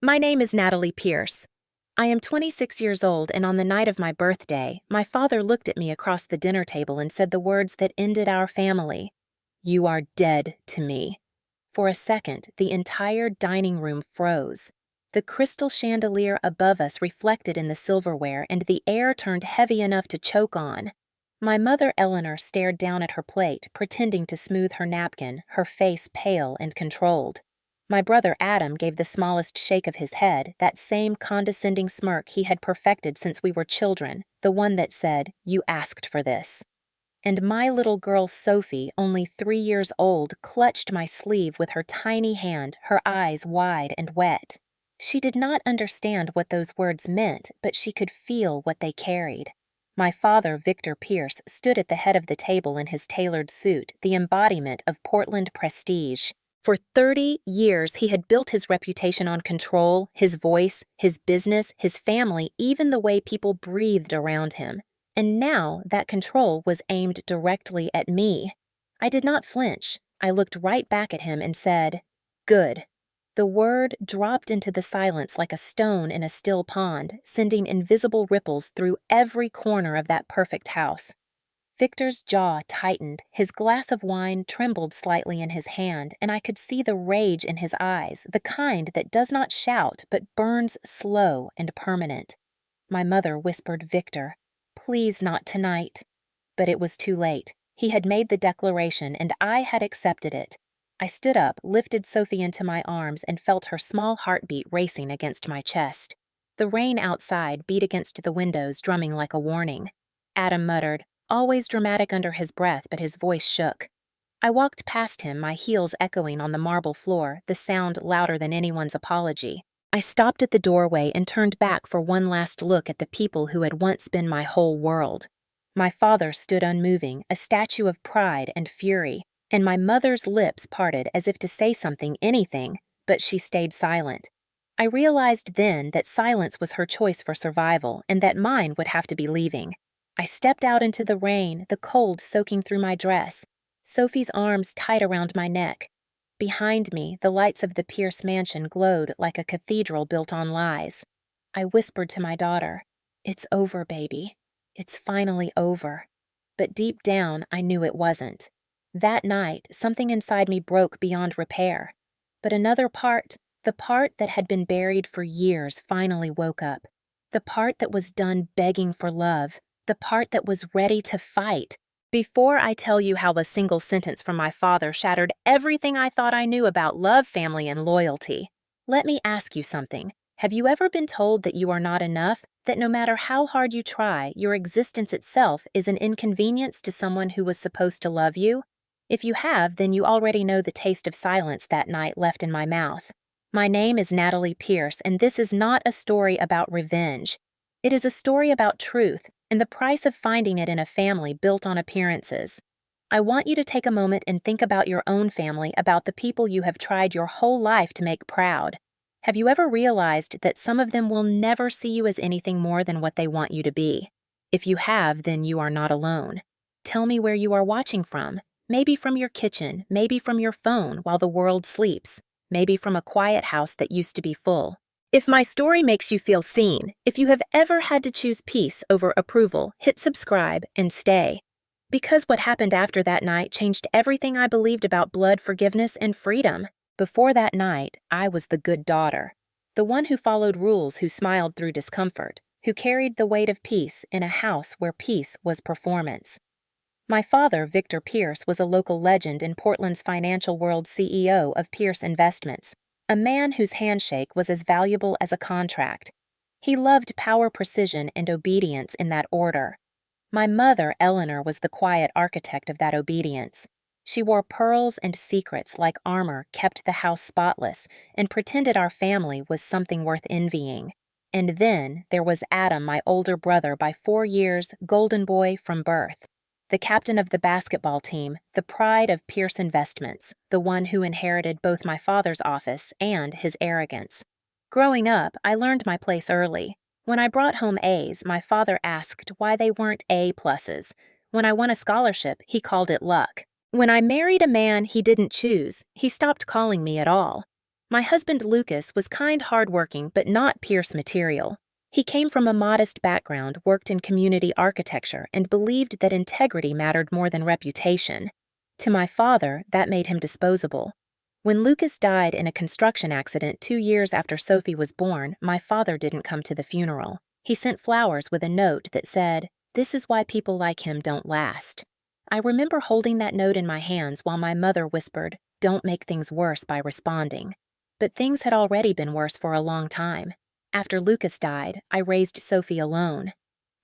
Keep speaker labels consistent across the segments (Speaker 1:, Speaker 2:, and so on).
Speaker 1: My name is Natalie Pierce. I am 26 years old, and on the night of my birthday, my father looked at me across the dinner table and said the words that ended our family. "You are dead to me." For a second, the entire dining room froze. The crystal chandelier above us reflected in the silverware, and the air turned heavy enough to choke on. My mother Eleanor stared down at her plate, pretending to smooth her napkin, her face pale and controlled. My brother Adam gave the smallest shake of his head, that same condescending smirk he had perfected since we were children, the one that said, "You asked for this." And my little girl Sophie, only 3 years old, clutched my sleeve with her tiny hand, her eyes wide and wet. She did not understand what those words meant, but she could feel what they carried. My father, Victor Pierce, stood at the head of the table in his tailored suit, the embodiment of Portland prestige. For 30 years, he had built his reputation on control, his voice, his business, his family, even the way people breathed around him. And now that control was aimed directly at me. I did not flinch. I looked right back at him and said, "Good." The word dropped into the silence like a stone in a still pond, sending invisible ripples through every corner of that perfect house. Victor's jaw tightened, his glass of wine trembled slightly in his hand, and I could see the rage in his eyes, the kind that does not shout but burns slow and permanent. My mother whispered Victor, "Please not tonight." But it was too late. He had made the declaration, and I had accepted it. I stood up, lifted Sophie into my arms, and felt her small heartbeat racing against my chest. The rain outside beat against the windows, drumming like a warning. Adam muttered, always dramatic under his breath, but his voice shook. I walked past him, my heels echoing on the marble floor, the sound louder than anyone's apology. I stopped at the doorway and turned back for one last look at the people who had once been my whole world. My father stood unmoving, a statue of pride and fury, and my mother's lips parted as if to say something, anything, but she stayed silent. I realized then that silence was her choice for survival, and that mine would have to be leaving. I stepped out into the rain, the cold soaking through my dress, Sophie's arms tight around my neck. Behind me, the lights of the Pierce mansion glowed like a cathedral built on lies. I whispered to my daughter, "It's over, baby. It's finally over." But deep down, I knew it wasn't. That night, something inside me broke beyond repair. But another part, the part that had been buried for years, finally woke up. The part that was done begging for love. The part that was ready to fight. Before I tell you how a single sentence from my father shattered everything I thought I knew about love, family, and loyalty, let me ask you something. Have you ever been told that you are not enough, that no matter how hard you try, your existence itself is an inconvenience to someone who was supposed to love you? If you have, then you already know the taste of silence that night left in my mouth. My name is Natalie Pierce, and this is not a story about revenge. It is a story about truth, and the price of finding it in a family built on appearances. I want you to take a moment and think about your own family, about the people you have tried your whole life to make proud. Have you ever realized that some of them will never see you as anything more than what they want you to be? If you have, then you are not alone. Tell me where you are watching from. Maybe from your kitchen, maybe from your phone while the world sleeps, maybe from a quiet house that used to be full. If my story makes you feel seen, if you have ever had to choose peace over approval, hit subscribe and stay. Because what happened after that night changed everything I believed about blood forgiveness and freedom. Before that night, I was the good daughter, the one who followed rules, who smiled through discomfort, who carried the weight of peace in a house where peace was performance. My father, Victor Pierce, was a local legend in Portland's financial world, CEO of Pierce Investments, a man whose handshake was as valuable as a contract. He loved power, precision, and obedience in that order. My mother, Eleanor, was the quiet architect of that obedience. She wore pearls and secrets like armor, kept the house spotless, and pretended our family was something worth envying. And then there was Adam, my older brother by 4 years, golden boy from birth. The captain of the basketball team, the pride of Pierce Investments, the one who inherited both my father's office and his arrogance. Growing up, I learned my place early. When I brought home A's, my father asked why they weren't A pluses. When I won a scholarship, he called it luck. When I married a man he didn't choose, he stopped calling me at all. My husband Lucas was kind, hardworking, but not Pierce material. He came from a modest background, worked in community architecture, and believed that integrity mattered more than reputation. To my father, that made him disposable. When Lucas died in a construction accident 2 years after Sophie was born, my father didn't come to the funeral. He sent flowers with a note that said, "This is why people like him don't last." I remember holding that note in my hands while my mother whispered, "Don't make things worse by responding." But things had already been worse for a long time. After Lucas died, I raised Sophie alone.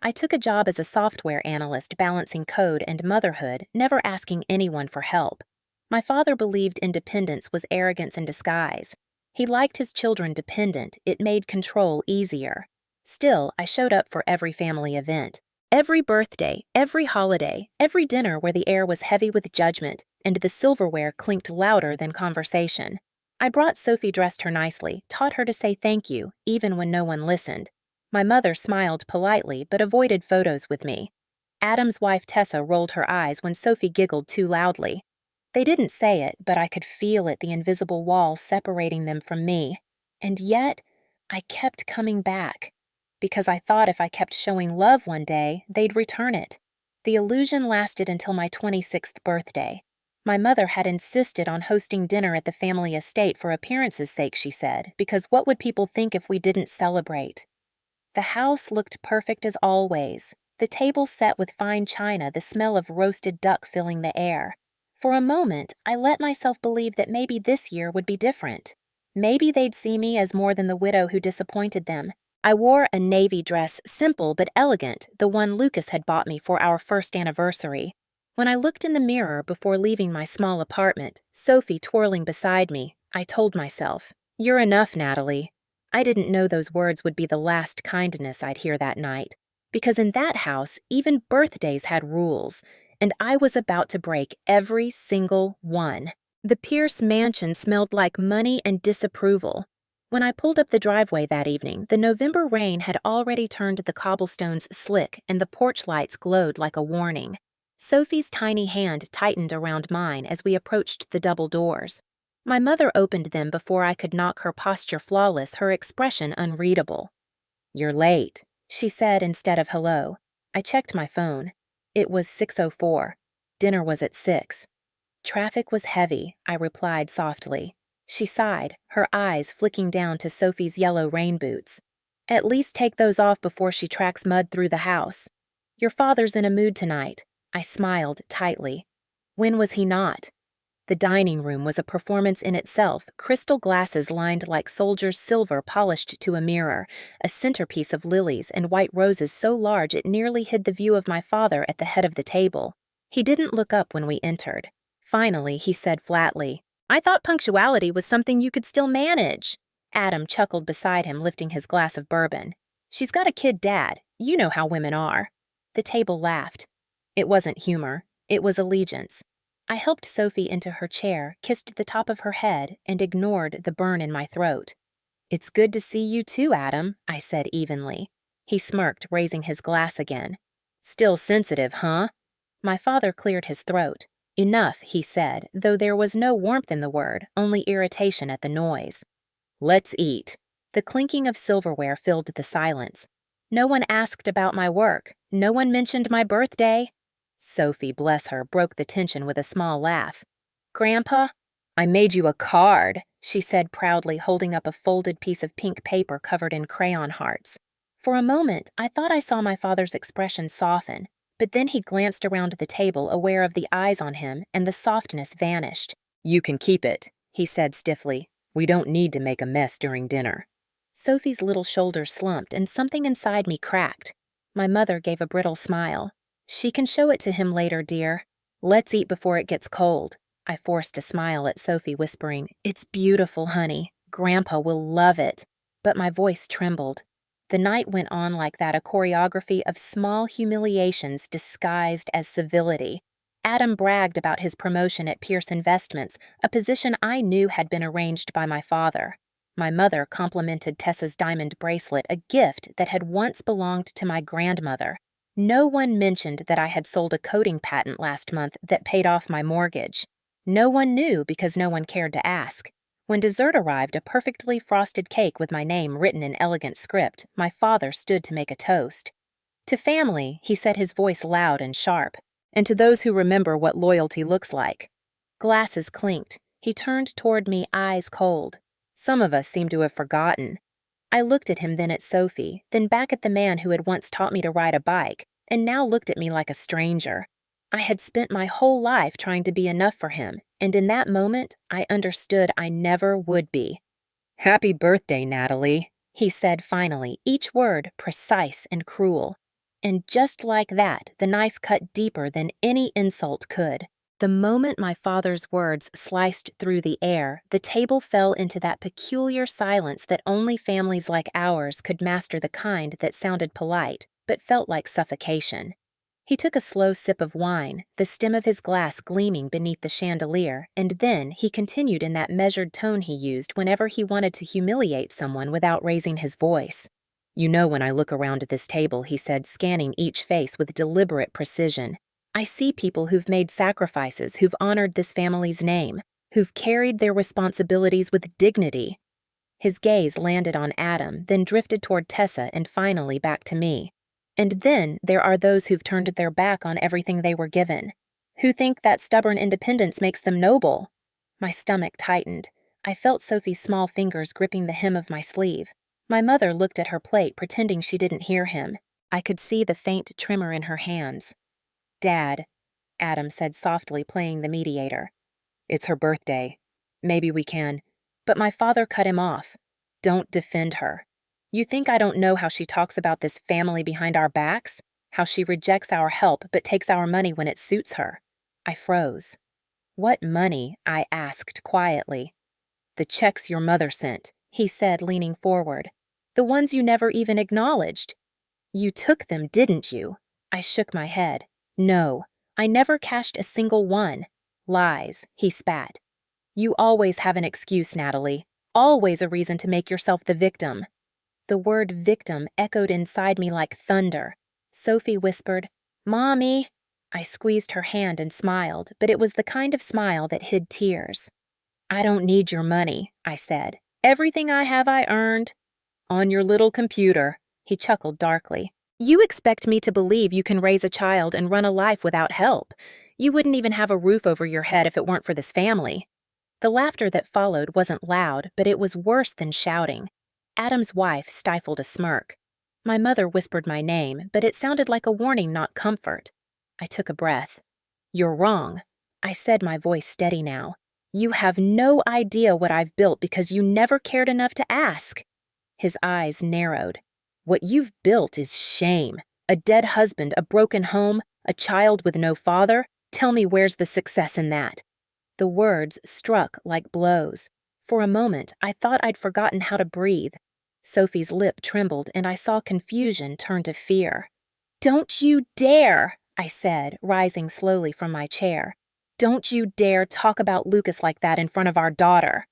Speaker 1: I took a job as a software analyst balancing code and motherhood, never asking anyone for help. My father believed independence was arrogance in disguise. He liked his children dependent. It made control easier. Still, I showed up for every family event. Every birthday, every holiday, every dinner where the air was heavy with judgment and the silverware clinked louder than conversation. I brought Sophie dressed her nicely, taught her to say thank you, even when no one listened. My mother smiled politely but avoided photos with me. Adam's wife Tessa rolled her eyes when Sophie giggled too loudly. They didn't say it, but I could feel it, the invisible wall separating them from me. And yet, I kept coming back. Because I thought if I kept showing love one day, they'd return it. The illusion lasted until my 26th birthday. My mother had insisted on hosting dinner at the family estate for appearance's sake, she said, because what would people think if we didn't celebrate? The house looked perfect as always. The table set with fine china, the smell of roasted duck filling the air. For a moment, I let myself believe that maybe this year would be different. Maybe they'd see me as more than the widow who disappointed them. I wore a navy dress, simple but elegant, the one Lucas had bought me for our first anniversary. When I looked in the mirror before leaving my small apartment, Sophie twirling beside me, I told myself, "You're enough, Natalie." I didn't know those words would be the last kindness I'd hear that night, because in that house, even birthdays had rules, and I was about to break every single one. The Pierce mansion smelled like money and disapproval. When I pulled up the driveway that evening, the November rain had already turned the cobblestones slick and the porch lights glowed like a warning. Sophie's tiny hand tightened around mine as we approached the double doors. My mother opened them before I could knock her posture flawless, her expression unreadable. "You're late," she said instead of hello. I checked my phone. It was 6:04. Dinner was at 6. "Traffic was heavy," I replied softly. She sighed, her eyes flicking down to Sophie's yellow rain boots. "At least take those off before she tracks mud through the house. Your father's in a mood tonight." I smiled tightly. When was he not? The dining room was a performance in itself, crystal glasses lined like soldiers' silver polished to a mirror, a centerpiece of lilies and white roses so large it nearly hid the view of my father at the head of the table. He didn't look up when we entered. Finally, he said flatly, "I thought punctuality was something you could still manage." Adam chuckled beside him, lifting his glass of bourbon. "She's got a kid dad. You know how women are." The table laughed. It wasn't humor. It was allegiance. I helped Sophie into her chair, kissed the top of her head, and ignored the burn in my throat. "It's good to see you too, Adam," I said evenly. He smirked, raising his glass again. "Still sensitive, huh?" My father cleared his throat. "Enough," he said, though there was no warmth in the word, only irritation at the noise. "Let's eat." The clinking of silverware filled the silence. No one asked about my work. No one mentioned my birthday. Sophie, bless her, broke the tension with a small laugh. "Grandpa, I made you a card," she said proudly, holding up a folded piece of pink paper covered in crayon hearts. For a moment, I thought I saw my father's expression soften, but then he glanced around the table, aware of the eyes on him, and the softness vanished. "You can keep it," he said stiffly. "We don't need to make a mess during dinner." Sophie's little shoulders slumped, and something inside me cracked. My mother gave a brittle smile. "She can show it to him later, dear. Let's eat before it gets cold." I forced a smile at Sophie, whispering, "It's beautiful, honey. Grandpa will love it." But my voice trembled. The night went on like that, a choreography of small humiliations disguised as civility. Adam bragged about his promotion at Pierce Investments, a position I knew had been arranged by my father. My mother complimented Tessa's diamond bracelet, a gift that had once belonged to my grandmother. No one mentioned that I had sold a coding patent last month that paid off my mortgage. No one knew because no one cared to ask. When dessert arrived, a perfectly frosted cake with my name written in elegant script, my father stood to make a toast. To family, he said, his voice loud and sharp, and to those who remember what loyalty looks like. Glasses clinked. He turned toward me, eyes cold. Some of us seemed to have forgotten. I looked at him, then at Sophie, then back at the man who had once taught me to ride a bike, and now looked at me like a stranger. I had spent my whole life trying to be enough for him, and in that moment, I understood I never would be. "Happy birthday, Natalie," he said finally, each word precise and cruel. And just like that, the knife cut deeper than any insult could. The moment my father's words sliced through the air, the table fell into that peculiar silence that only families like ours could master, the kind that sounded polite, but felt like suffocation. He took a slow sip of wine, the stem of his glass gleaming beneath the chandelier, and then he continued in that measured tone he used whenever he wanted to humiliate someone without raising his voice. "You know, when I look around at this table," he said, scanning each face with deliberate precision, "I see people who've made sacrifices, who've honored this family's name, who've carried their responsibilities with dignity." His gaze landed on Adam, then drifted toward Tessa, and finally back to me. "And then there are those who've turned their back on everything they were given, who think that stubborn independence makes them noble." My stomach tightened. I felt Sophie's small fingers gripping the hem of my sleeve. My mother looked at her plate, pretending she didn't hear him. I could see the faint tremor in her hands. "Dad," Adam said softly, playing the mediator. "It's her birthday. Maybe we can—" But my father cut him off. "Don't defend her. You think I don't know how she talks about this family behind our backs? How she rejects our help but takes our money when it suits her?" I froze. "What money?" I asked quietly. "The checks your mother sent," he said, leaning forward. "The ones you never even acknowledged." "You took them, didn't you?" I shook my head. "No, I never cashed a single one." "Lies," he spat. "You always have an excuse, Natalie. Always a reason to make yourself the victim." The word victim echoed inside me like thunder. Sophie whispered, "Mommy." I squeezed her hand and smiled, but it was the kind of smile that hid tears. "I don't need your money," I said. "Everything I have I earned." "On your little computer," he chuckled darkly. "You expect me to believe you can raise a child and run a life without help. You wouldn't even have a roof over your head if it weren't for this family." The laughter that followed wasn't loud, but it was worse than shouting. Adam's wife stifled a smirk. My mother whispered my name, but it sounded like a warning, not comfort. I took a breath. "You're wrong," I said, my voice steady now. "You have no idea what I've built because you never cared enough to ask." His eyes narrowed. "What you've built is shame. A dead husband, a broken home, a child with no father. Tell me, where's the success in that?" The words struck like blows. For a moment, I thought I'd forgotten how to breathe. Sophie's lip trembled, and I saw confusion turn to fear. "Don't you dare," I said, rising slowly from my chair. "Don't you dare talk about Lucas like that in front of our daughter."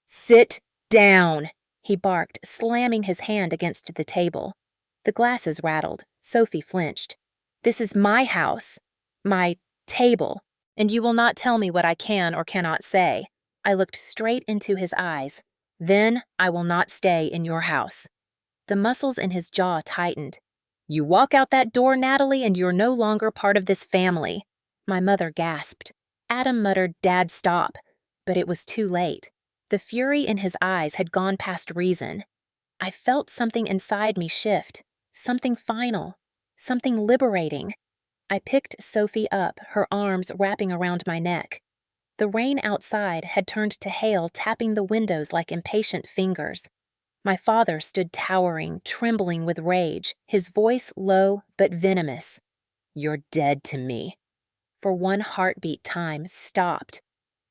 Speaker 1: "Sit down," he barked, slamming his hand against the table. The glasses rattled. Sophie flinched. "This is my house, my table, and you will not tell me what I can or cannot say." I looked straight into his eyes. "Then I will not stay in your house." The muscles in his jaw tightened. "You walk out that door, Natalie, and you're no longer part of this family." My mother gasped. Adam muttered, "Dad, stop." But it was too late. The fury in his eyes had gone past reason. I felt something inside me shift, something final, something liberating. I picked Sophie up, her arms wrapping around my neck. The rain outside had turned to hail, tapping the windows like impatient fingers. My father stood towering, trembling with rage, his voice low but venomous. "You're dead to me." For one heartbeat, time stopped.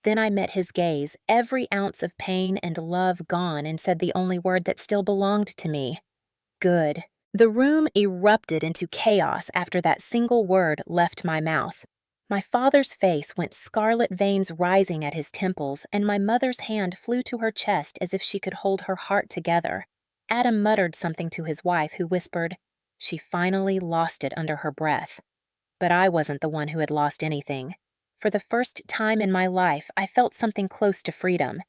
Speaker 1: Then I met his gaze, every ounce of pain and love gone, and said the only word that still belonged to me. "Good." The room erupted into chaos after that single word left my mouth. My father's face went scarlet, veins rising at his temples, and my mother's hand flew to her chest as if she could hold her heart together. Adam muttered something to his wife, who whispered, "She finally lost it," under her breath. But I wasn't the one who had lost anything. For the first time in my life, I felt something close to freedom.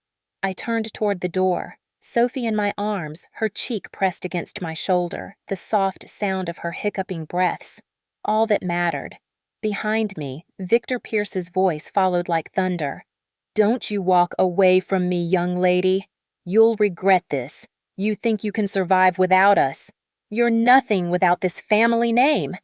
Speaker 1: I turned toward the door. Sophie in my arms, her cheek pressed against my shoulder, the soft sound of her hiccuping breaths. All that mattered. Behind me, Victor Pierce's voice followed like thunder. "Don't you walk away from me, young lady. You'll regret this. You think you can survive without us. You're nothing without this family name."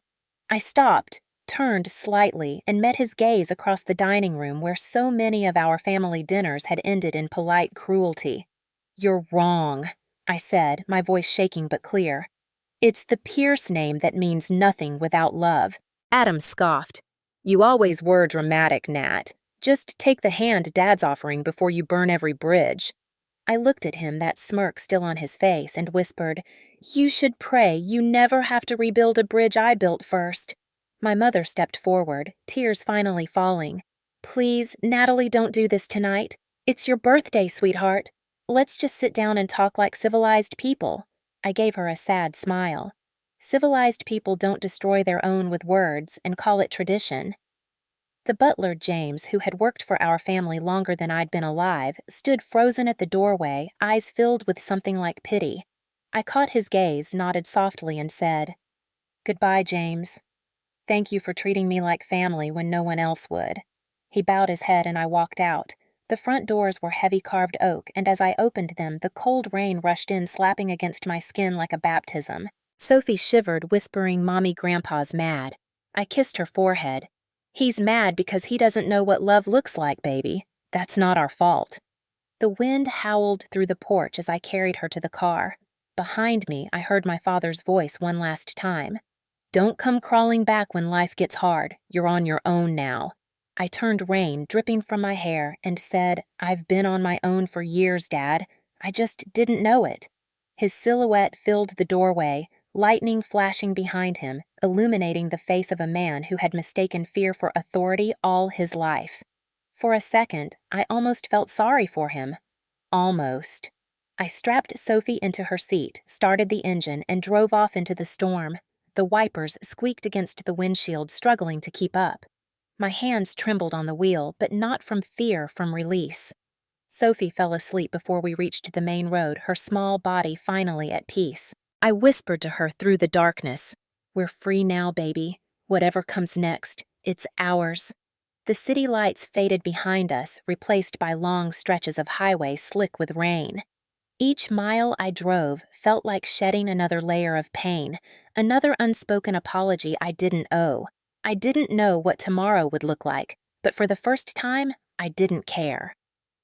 Speaker 1: I stopped, turned slightly, and met his gaze across the dining room where so many of our family dinners had ended in polite cruelty. "You're wrong," I said, my voice shaking but clear. "It's the Pierce name that means nothing without love." Adam scoffed. "You always were dramatic, Nat. Just take the hand Dad's offering before you burn every bridge." I looked at him, that smirk still on his face, and whispered, "You should pray you never have to rebuild a bridge I built first." My mother stepped forward, tears finally falling. "Please, Natalie, don't do this tonight. It's your birthday, sweetheart. Let's just sit down and talk like civilized people." I gave her a sad smile. Civilized people don't destroy their own with words and call it tradition. The butler, James, who had worked for our family longer than I'd been alive, stood frozen at the doorway, eyes filled with something like pity. I caught his gaze, nodded softly, and said, "Goodbye, James. Thank you for treating me like family when no one else would." He bowed his head and I walked out. The front doors were heavy carved oak, and as I opened them, the cold rain rushed in, slapping against my skin like a baptism. Sophie shivered, whispering, "Mommy, Grandpa's mad." I kissed her forehead. "He's mad because he doesn't know what love looks like, baby. That's not our fault." The wind howled through the porch as I carried her to the car. Behind me, I heard my father's voice one last time. "Don't come crawling back when life gets hard. You're on your own now." I turned rain dripping from my hair and said, "I've been on my own for years, Dad. I just didn't know it." His silhouette filled the doorway, lightning flashing behind him, illuminating the face of a man who had mistaken fear for authority all his life. For a second, I almost felt sorry for him. Almost. I strapped Sophie into her seat, started the engine, and drove off into the storm. The wipers squeaked against the windshield, struggling to keep up. My hands trembled on the wheel, but not from fear, from release. Sophie fell asleep before we reached the main road, her small body finally at peace. I whispered to her through the darkness, "We're free now, baby. Whatever comes next, it's ours." The city lights faded behind us, replaced by long stretches of highway slick with rain. Each mile I drove felt like shedding another layer of pain, another unspoken apology I didn't owe. I didn't know what tomorrow would look like, but for the first time, I didn't care.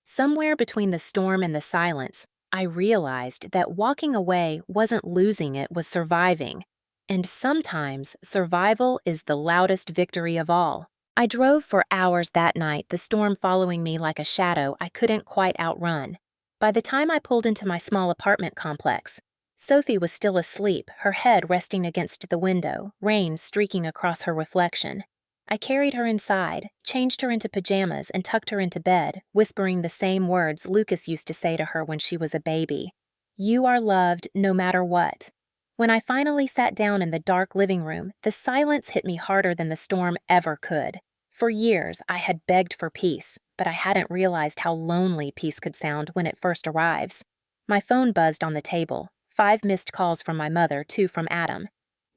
Speaker 1: Somewhere between the storm and the silence, I realized that walking away wasn't losing, it was surviving. And sometimes survival is the loudest victory of all. I drove for hours that night, the storm following me like a shadow I couldn't quite outrun. By the time I pulled into my small apartment complex, Sophie was still asleep, her head resting against the window, rain streaking across her reflection. I carried her inside, changed her into pajamas, and tucked her into bed, whispering the same words Lucas used to say to her when she was a baby. "You are loved no matter what." When I finally sat down in the dark living room, the silence hit me harder than the storm ever could. For years, I had begged for peace, but I hadn't realized how lonely peace could sound when it first arrives. My phone buzzed on the table, 5 missed calls from my mother, 2 from Adam.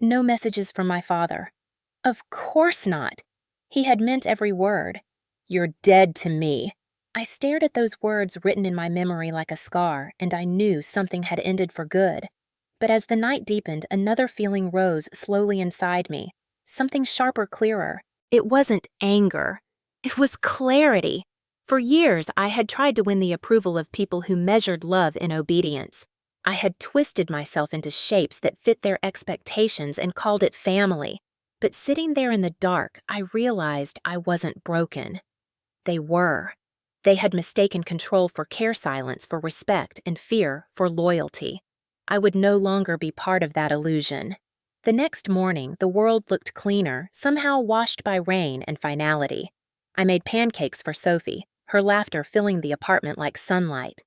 Speaker 1: No messages from my father. Of course not. He had meant every word. "You're dead to me." I stared at those words written in my memory like a scar, and I knew something had ended for good. But as the night deepened, another feeling rose slowly inside me, something sharper, clearer. It wasn't anger. It was clarity. For years, I had tried to win the approval of people who measured love in obedience. I had twisted myself into shapes that fit their expectations and called it family. But sitting there in the dark, I realized I wasn't broken. They were. They had mistaken control for care, silence for respect, and fear for loyalty. I would no longer be part of that illusion. The next morning, the world looked cleaner, somehow washed by rain and finality. I made pancakes for Sophie, her laughter filling the apartment like sunlight.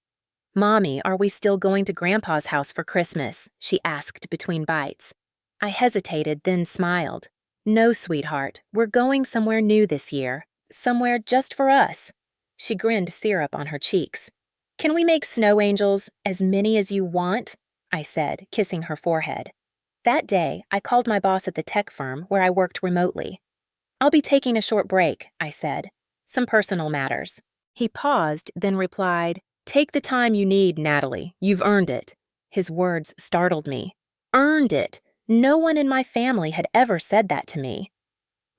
Speaker 1: "Mommy, are we still going to Grandpa's house for Christmas?" she asked between bites. I hesitated, then smiled. "No, sweetheart, we're going somewhere new this year. Somewhere just for us." She grinned, syrup on her cheeks. Can we make snow angels, as many as you want? I said, kissing her forehead. That day, I called my boss at the tech firm where I worked remotely. I'll be taking a short break, I said. Some personal matters. He paused, then replied, Take the time you need, Natalie. You've earned it. His words startled me. Earned it. No one in my family had ever said that to me.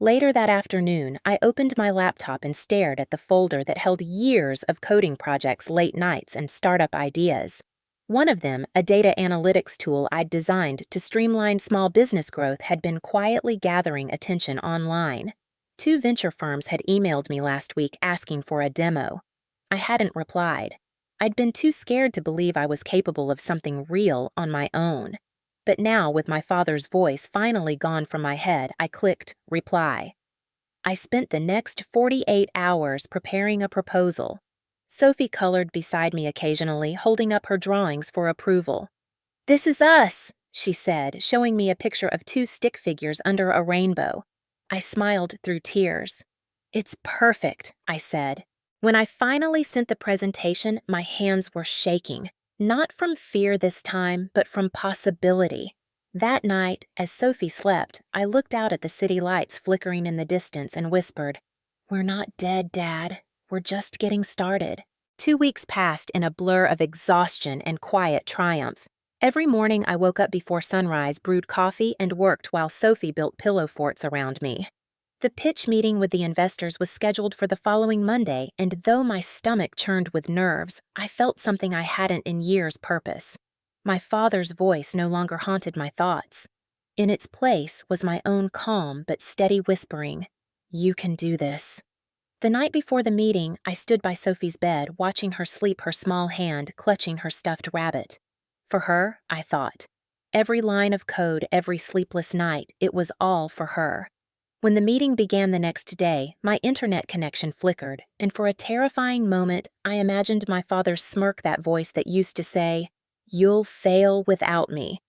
Speaker 1: Later that afternoon, I opened my laptop and stared at the folder that held years of coding projects, late nights, and startup ideas. One of them, a data analytics tool I'd designed to streamline small business growth, had been quietly gathering attention online. 2 venture firms had emailed me last week asking for a demo. I hadn't replied. I'd been too scared to believe I was capable of something real on my own. But now, with my father's voice finally gone from my head, I clicked reply. I spent the next 48 hours preparing a proposal. Sophie colored beside me occasionally, holding up her drawings for approval. This is us, she said, showing me a picture of 2 stick figures under a rainbow. I smiled through tears. It's perfect, I said. When I finally sent the presentation, my hands were shaking. Not from fear this time, but from possibility. That night, as Sophie slept, I looked out at the city lights flickering in the distance and whispered, We're not dead, Dad. We're just getting started. 2 weeks passed in a blur of exhaustion and quiet triumph. Every morning I woke up before sunrise, brewed coffee, and worked while Sophie built pillow forts around me. The pitch meeting with the investors was scheduled for the following Monday, and though my stomach churned with nerves, I felt something I hadn't in years: purpose. My father's voice no longer haunted my thoughts. In its place was my own calm but steady whispering, You can do this. The night before the meeting, I stood by Sophie's bed, watching her sleep, her small hand clutching her stuffed rabbit. For her, I thought. Every line of code, every sleepless night, it was all for her. When the meeting began the next day, my internet connection flickered, and for a terrifying moment, I imagined my father's smirk, that voice that used to say, You'll fail without me.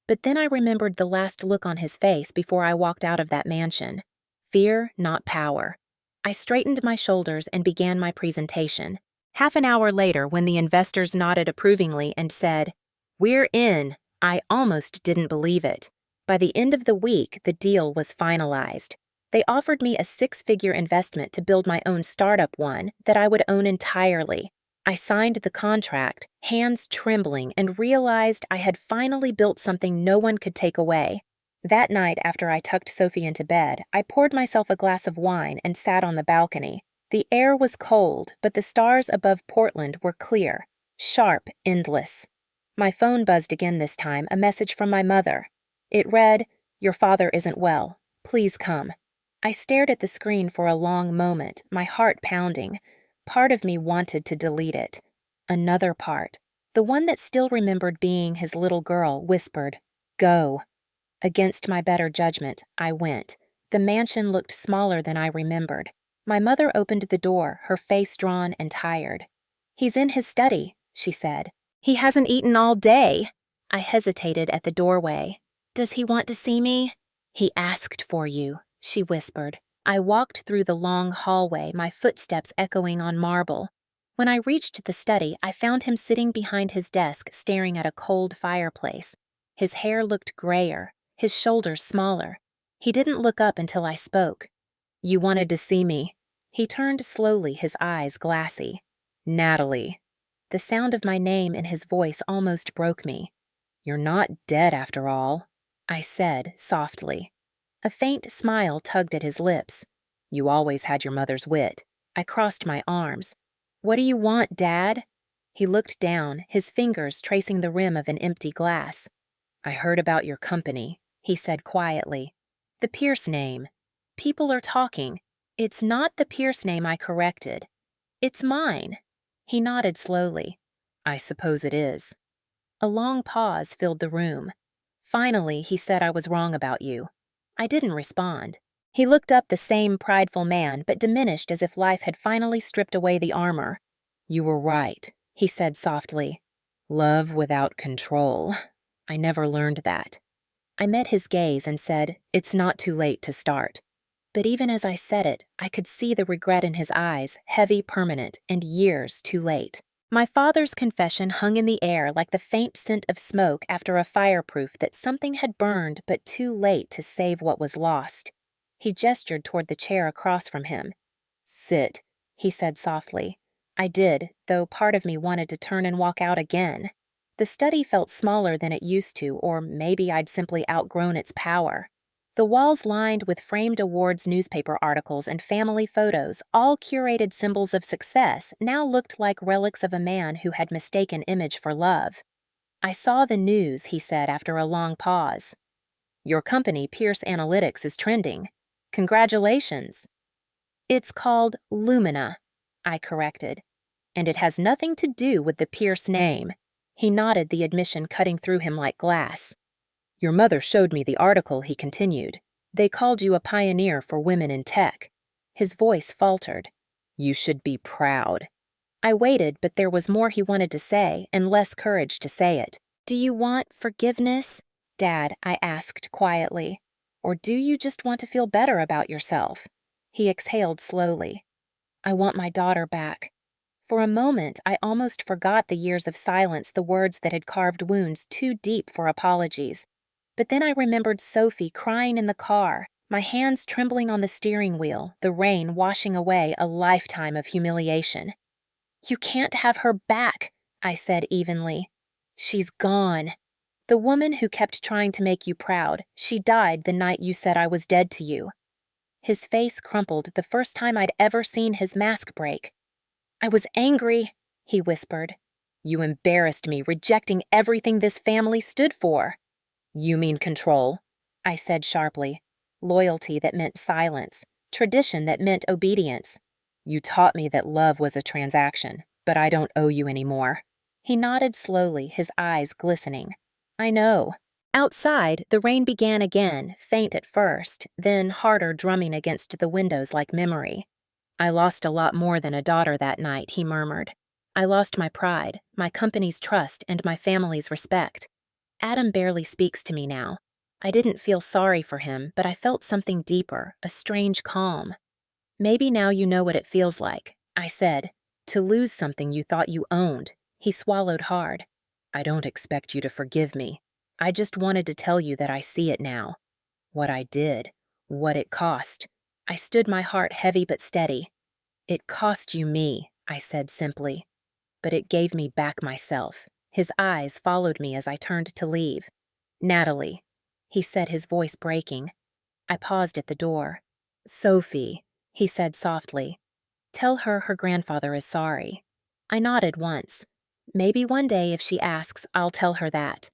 Speaker 1: But then I remembered the last look on his face before I walked out of that mansion. Fear, not power. I straightened my shoulders and began my presentation. Half an hour later, when the investors nodded approvingly and said, We're in, I almost didn't believe it. By the end of the week, the deal was finalized. They offered me a 6-figure investment to build my own startup, one that I would own entirely. I signed the contract, hands trembling, and realized I had finally built something no one could take away. That night, after I tucked Sophie into bed, I poured myself a glass of wine and sat on the balcony. The air was cold, but the stars above Portland were clear, sharp, endless. My phone buzzed again this time, a message from my mother. It read, Your father isn't well. Please come. I stared at the screen for a long moment, my heart pounding. Part of me wanted to delete it. Another part, the one that still remembered being his little girl, whispered, Go. Against my better judgment, I went. The mansion looked smaller than I remembered. My mother opened the door, her face drawn and tired. He's in his study, she said. He hasn't eaten all day. I hesitated at the doorway. Does he want to see me? He asked for you, she whispered. I walked through the long hallway, my footsteps echoing on marble. When I reached the study, I found him sitting behind his desk, staring at a cold fireplace. His hair looked grayer, his shoulders smaller. He didn't look up until I spoke. You wanted to see me. He turned slowly, his eyes glassy. Natalie. The sound of my name in his voice almost broke me. You're not dead after all, I said softly. A faint smile tugged at his lips. You always had your mother's wit. I crossed my arms. What do you want, Dad? He looked down, his fingers tracing the rim of an empty glass. I heard about your company, he said quietly. The Pierce name. People are talking. It's not the Pierce name, I corrected. It's mine. He nodded slowly. I suppose it is. A long pause filled the room. Finally, he said I was wrong about you. I didn't respond. He looked up, the same prideful man, but diminished as if life had finally stripped away the armor. You were right, he said softly. Love without control. I never learned that. I met his gaze and said, It's not too late to start. But even as I said it, I could see the regret in his eyes, heavy, permanent, and years too late. My father's confession hung in the air like the faint scent of smoke after a fireproof that something had burned but too late to save what was lost. He gestured toward the chair across from him. "Sit," he said softly. I did, though part of me wanted to turn and walk out again. The study felt smaller than it used to, or maybe I'd simply outgrown its power. The walls lined with framed awards newspaper articles and family photos, all curated symbols of success, now looked like relics of a man who had mistaken image for love. "I saw the news," he said after a long pause. "Your company, Pierce Analytics, is trending. Congratulations." "It's called Lumina," I corrected. "And it has nothing to do with the Pierce name." He nodded, the admission cutting through him like glass. "Your mother showed me the article," he continued. "They called you a pioneer for women in tech." His voice faltered. "You should be proud." I waited, but there was more he wanted to say and less courage to say it. "Do you want forgiveness, Dad?" I asked quietly. "Or do you just want to feel better about yourself?" He exhaled slowly. "I want my daughter back." For a moment, I almost forgot the years of silence, the words that had carved wounds too deep for apologies. But then I remembered Sophie crying in the car, my hands trembling on the steering wheel, the rain washing away a lifetime of humiliation. "You can't have her back," I said evenly. "She's gone. The woman who kept trying to make you proud, she died the night you said I was dead to you." His face crumpled, the first time I'd ever seen his mask break. "I was angry," he whispered. "You embarrassed me, rejecting everything this family stood for." "You mean control?" I said sharply. Loyalty that meant silence. Tradition that meant obedience. "You taught me that love was a transaction, but I don't owe you any more." He nodded slowly, his eyes glistening. "I know." Outside, the rain began again, faint at first, then harder, drumming against the windows like memory. "I lost a lot more than a daughter that night," he murmured. "I lost my pride, my company's trust, and my family's respect. Adam barely speaks to me now. I didn't feel sorry for him, but I felt something deeper, a strange calm. Maybe now you know what it feels like," I said, "to lose something you thought you owned." He swallowed hard. "I don't expect you to forgive me. I just wanted to tell you that I see it now. What I did, what it cost." I stood, my heart heavy but steady. "It cost you me," I said simply. "But it gave me back myself." His eyes followed me as I turned to leave. "Natalie," he said, his voice breaking. I paused at the door. "Sophie," he said softly. "Tell her her grandfather is sorry." I nodded once. "Maybe one day if she asks, I'll tell her that."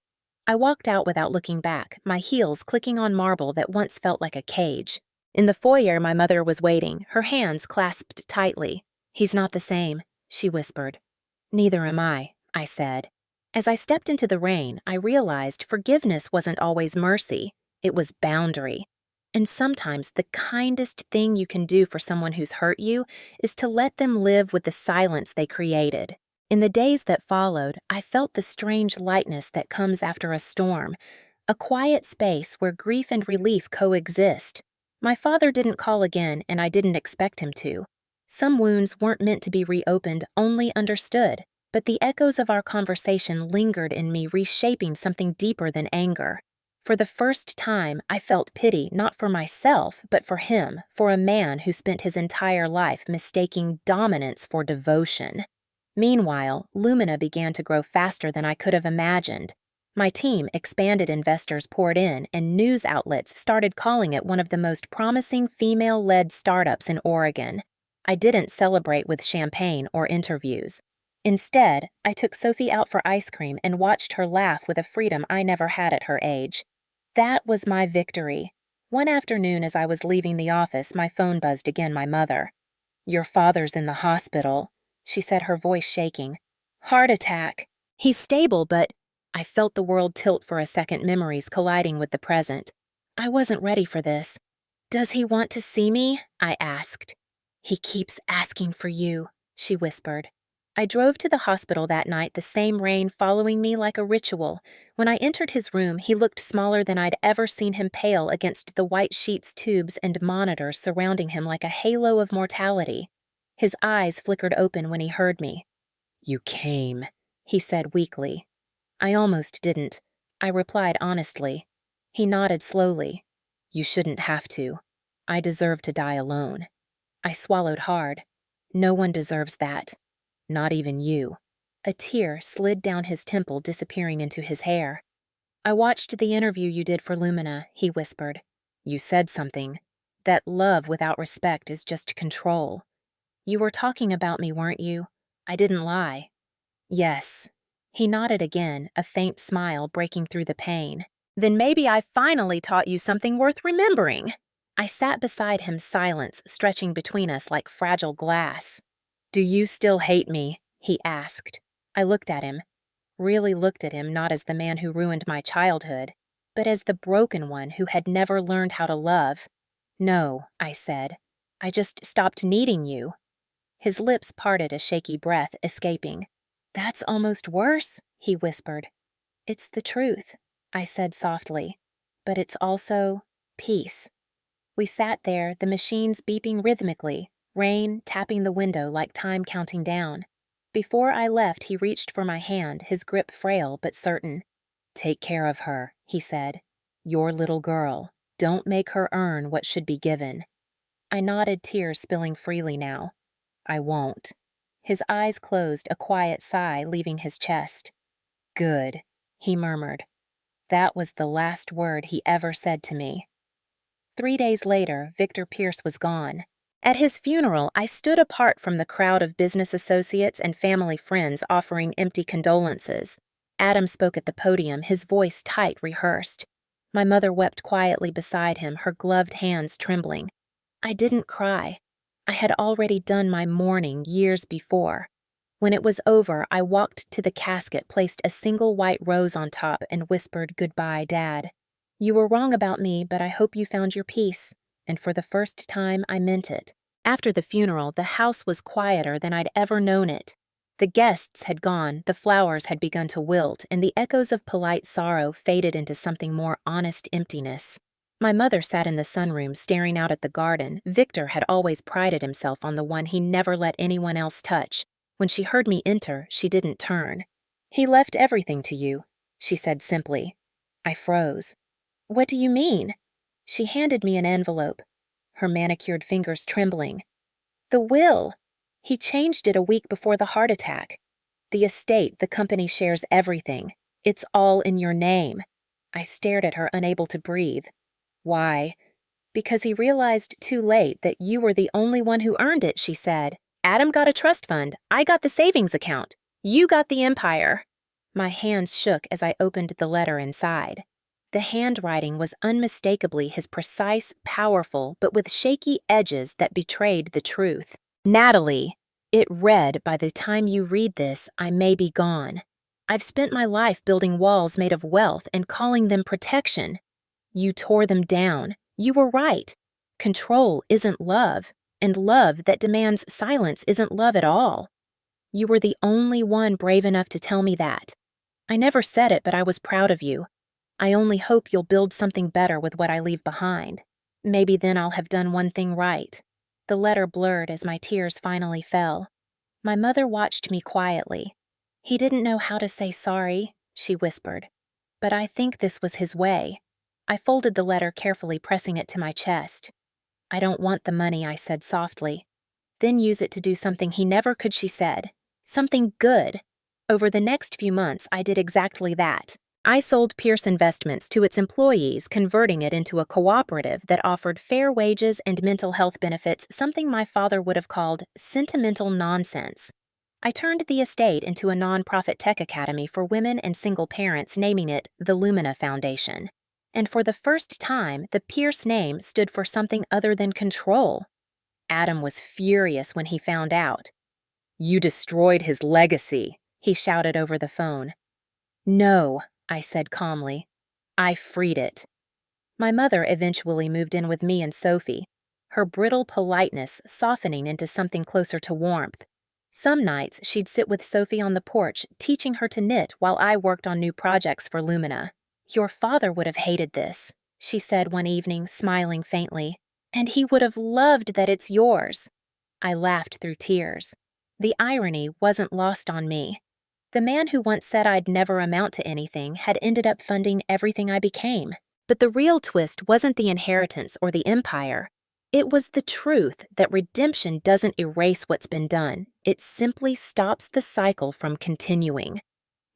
Speaker 1: I walked out without looking back, my heels clicking on marble that once felt like a cage. In the foyer, my mother was waiting, her hands clasped tightly. "He's not the same," she whispered. "Neither am I," I said. As I stepped into the rain, I realized forgiveness wasn't always mercy. It was boundary. And sometimes the kindest thing you can do for someone who's hurt you is to let them live with the silence they created. In the days that followed, I felt the strange lightness that comes after a storm, a quiet space where grief and relief coexist. My father didn't call again, and I didn't expect him to. Some wounds weren't meant to be reopened, only understood. But the echoes of our conversation lingered in me, reshaping something deeper than anger. For the first time, I felt pity, not for myself, but for him, for a man who spent his entire life mistaking dominance for devotion. Meanwhile, Lumina began to grow faster than I could have imagined. My team expanded, investors poured in, and news outlets started calling it one of the most promising female-led startups in Oregon. I didn't celebrate with champagne or interviews. Instead, I took Sophie out for ice cream and watched her laugh with a freedom I never had at her age. That was my victory. One afternoon as I was leaving the office, my phone buzzed again, my mother. "Your father's in the hospital," she said, her voice shaking. "Heart attack." "He's stable, but—" I felt the world tilt for a second, memories colliding with the present. I wasn't ready for this. "Does he want to see me?" I asked. "He keeps asking for you," she whispered. I drove to the hospital that night, the same rain following me like a ritual. When I entered his room, he looked smaller than I'd ever seen him, pale against the white sheets, tubes, and monitors surrounding him like a halo of mortality. His eyes flickered open when he heard me. You came, he said weakly. I almost didn't. I replied honestly. He nodded slowly. You shouldn't have to. I deserve to die alone. I swallowed hard. No one deserves that. Not even you. A tear slid down his temple, disappearing into his hair. I watched the interview you did for Lumina, he whispered. You said something. That love without respect is just control. You were talking about me, weren't you? I didn't lie. Yes. He nodded again, a faint smile breaking through the pain. Then maybe I finally taught you something worth remembering. I sat beside him, silence stretching between us like fragile glass. Do you still hate me? He asked. I looked at him. Really looked at him not as the man who ruined my childhood, but as the broken one who had never learned how to love. No, I said. I just stopped needing you. His lips parted, a shaky breath escaping. That's almost worse, he whispered. It's the truth, I said softly, but it's also peace. We sat there, the machines beeping rhythmically, rain tapping the window like time counting down. Before I left, he reached for my hand, his grip frail but certain. Take care of her, he said. Your little girl. Don't make her earn what should be given. I nodded, tears spilling freely now. I won't. His eyes closed, a quiet sigh leaving his chest. Good, he murmured. That was the last word he ever said to me. 3 days later, Victor Pierce was gone. At his funeral, I stood apart from the crowd of business associates and family friends offering empty condolences. Adam spoke at the podium, his voice tight, rehearsed. My mother wept quietly beside him, her gloved hands trembling. I didn't cry. I had already done my mourning years before. When it was over, I walked to the casket, placed a single white rose on top, and whispered, "Goodbye, Dad. You were wrong about me, but I hope you found your peace." And for the first time, I meant it. After the funeral, the house was quieter than I'd ever known it. The guests had gone, the flowers had begun to wilt, and the echoes of polite sorrow faded into something more honest emptiness. My mother sat in the sunroom, staring out at the garden. Victor had always prided himself on the one he never let anyone else touch. When she heard me enter, she didn't turn. He left everything to you, she said simply. I froze. What do you mean? She handed me an envelope, her manicured fingers trembling. The will. He changed it a week before the heart attack. The estate, the company shares everything. It's all in your name. I stared at her, unable to breathe. Why? Because he realized too late that you were the only one who earned it, she said. Adam got a trust fund. I got the savings account. You got the empire. My hands shook as I opened the letter inside. The handwriting was unmistakably his precise, powerful, but with shaky edges that betrayed the truth. Natalie, it read, by the time you read this, I may be gone. I've spent my life building walls made of wealth and calling them protection. You tore them down. You were right. Control isn't love, and love that demands silence isn't love at all. You were the only one brave enough to tell me that. I never said it, but I was proud of you. I only hope you'll build something better with what I leave behind. Maybe then I'll have done one thing right. The letter blurred as my tears finally fell. My mother watched me quietly. He didn't know how to say sorry, she whispered. But I think this was his way. I folded the letter carefully, pressing it to my chest. I don't want the money, I said softly. Then use it to do something he never could, she said. Something good. Over the next few months, I did exactly that. I sold Pierce Investments to its employees, converting it into a cooperative that offered fair wages and mental health benefits, something my father would have called sentimental nonsense. I turned the estate into a nonprofit tech academy for women and single parents, naming it the Lumina Foundation. And for the first time, the Pierce name stood for something other than control. Adam was furious when he found out. You destroyed his legacy, he shouted over the phone. No, I said calmly. I freed it. My mother eventually moved in with me and Sophie, her brittle politeness softening into something closer to warmth. Some nights she'd sit with Sophie on the porch, teaching her to knit while I worked on new projects for Lumina. Your father would have hated this, she said one evening, smiling faintly, and he would have loved that it's yours. I laughed through tears. The irony wasn't lost on me. The man who once said I'd never amount to anything had ended up funding everything I became. But the real twist wasn't the inheritance or the empire. It was the truth that redemption doesn't erase what's been done. It simply stops the cycle from continuing.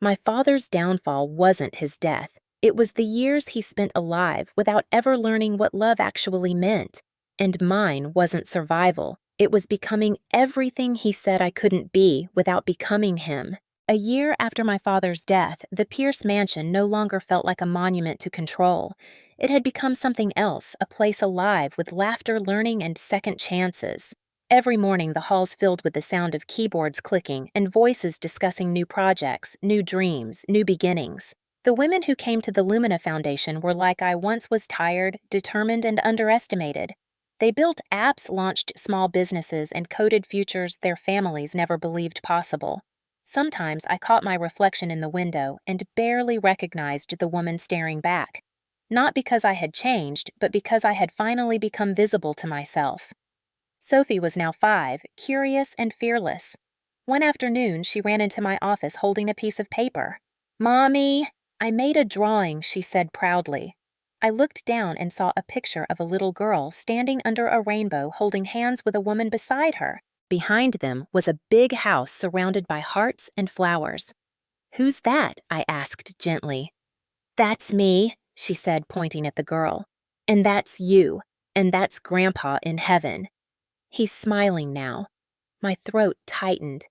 Speaker 1: My father's downfall wasn't his death. It was the years he spent alive without ever learning what love actually meant. And mine wasn't survival. It was becoming everything he said I couldn't be without becoming him. A year after my father's death, the Pierce mansion no longer felt like a monument to control. It had become something else, a place alive with laughter, learning, and second chances. Every morning, the halls filled with the sound of keyboards clicking and voices discussing new projects, new dreams, new beginnings. The women who came to the Lumina Foundation were like I once was: tired, determined, and underestimated. They built apps, launched small businesses, and coded futures their families never believed possible. Sometimes I caught my reflection in the window and barely recognized the woman staring back. Not because I had changed, but because I had finally become visible to myself. Sophie was now 5, curious and fearless. One afternoon, she ran into my office holding a piece of paper. "Mommy, I made a drawing," she said proudly. I looked down and saw a picture of a little girl standing under a rainbow holding hands with a woman beside her. Behind them was a big house surrounded by hearts and flowers. "Who's that?" I asked gently. "That's me," she said, pointing at the girl. "And that's you. And that's Grandpa in heaven." He's smiling now. My throat tightened.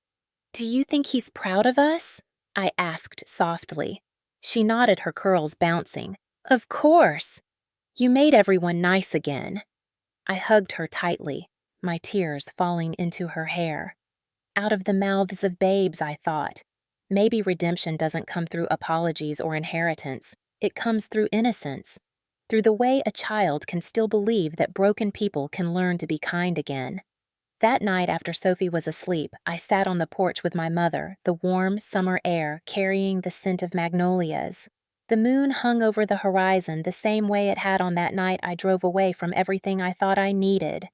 Speaker 1: "Do you think he's proud of us?" I asked softly. She nodded, her curls bouncing. "Of course. You made everyone nice again." I hugged her tightly, my tears falling into her hair. Out of the mouths of babes, I thought. Maybe redemption doesn't come through apologies or inheritance. It comes through innocence, through the way a child can still believe that broken people can learn to be kind again. That night after Sophie was asleep, I sat on the porch with my mother, the warm summer air carrying the scent of magnolias. The moon hung over the horizon the same way it had on that night I drove away from everything I thought I needed.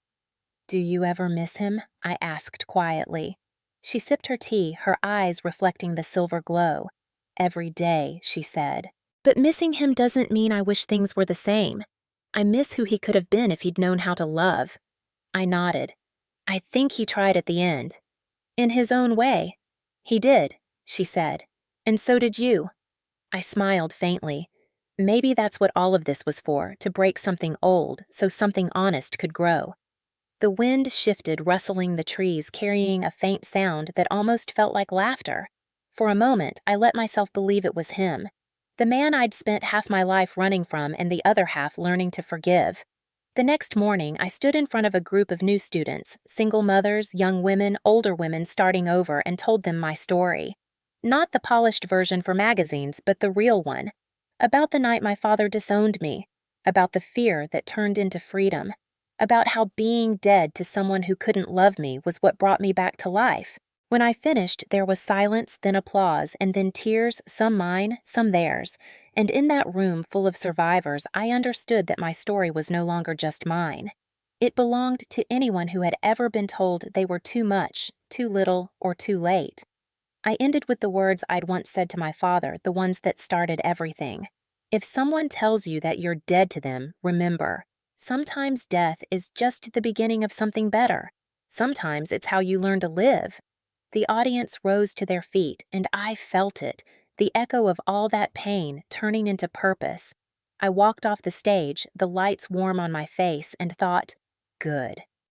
Speaker 1: "Do you ever miss him?" I asked quietly. She sipped her tea, her eyes reflecting the silver glow. "Every day," she said. "But missing him doesn't mean I wish things were the same. I miss who he could have been if he'd known how to love." I nodded. "I think he tried at the end." "In his own way." "He did," she said. "And so did you." I smiled faintly. Maybe that's what all of this was for, to break something old so something honest could grow. The wind shifted, rustling the trees, carrying a faint sound that almost felt like laughter. For a moment, I let myself believe it was him, the man I'd spent half my life running from and the other half learning to forgive. The next morning, I stood in front of a group of new students, single mothers, young women, older women starting over, and told them my story. Not the polished version for magazines, but the real one. About the night my father disowned me. About the fear that turned into freedom. About how being dead to someone who couldn't love me was what brought me back to life. When I finished, there was silence, then applause, and then tears, some mine, some theirs. And in that room full of survivors, I understood that my story was no longer just mine. It belonged to anyone who had ever been told they were too much, too little, or too late. I ended with the words I'd once said to my father, the ones that started everything. If someone tells you that you're dead to them, remember, sometimes death is just the beginning of something better. Sometimes it's how you learn to live. The audience rose to their feet, and I felt it, the echo of all that pain turning into purpose. I walked off the stage, the lights warm on my face, and thought, good.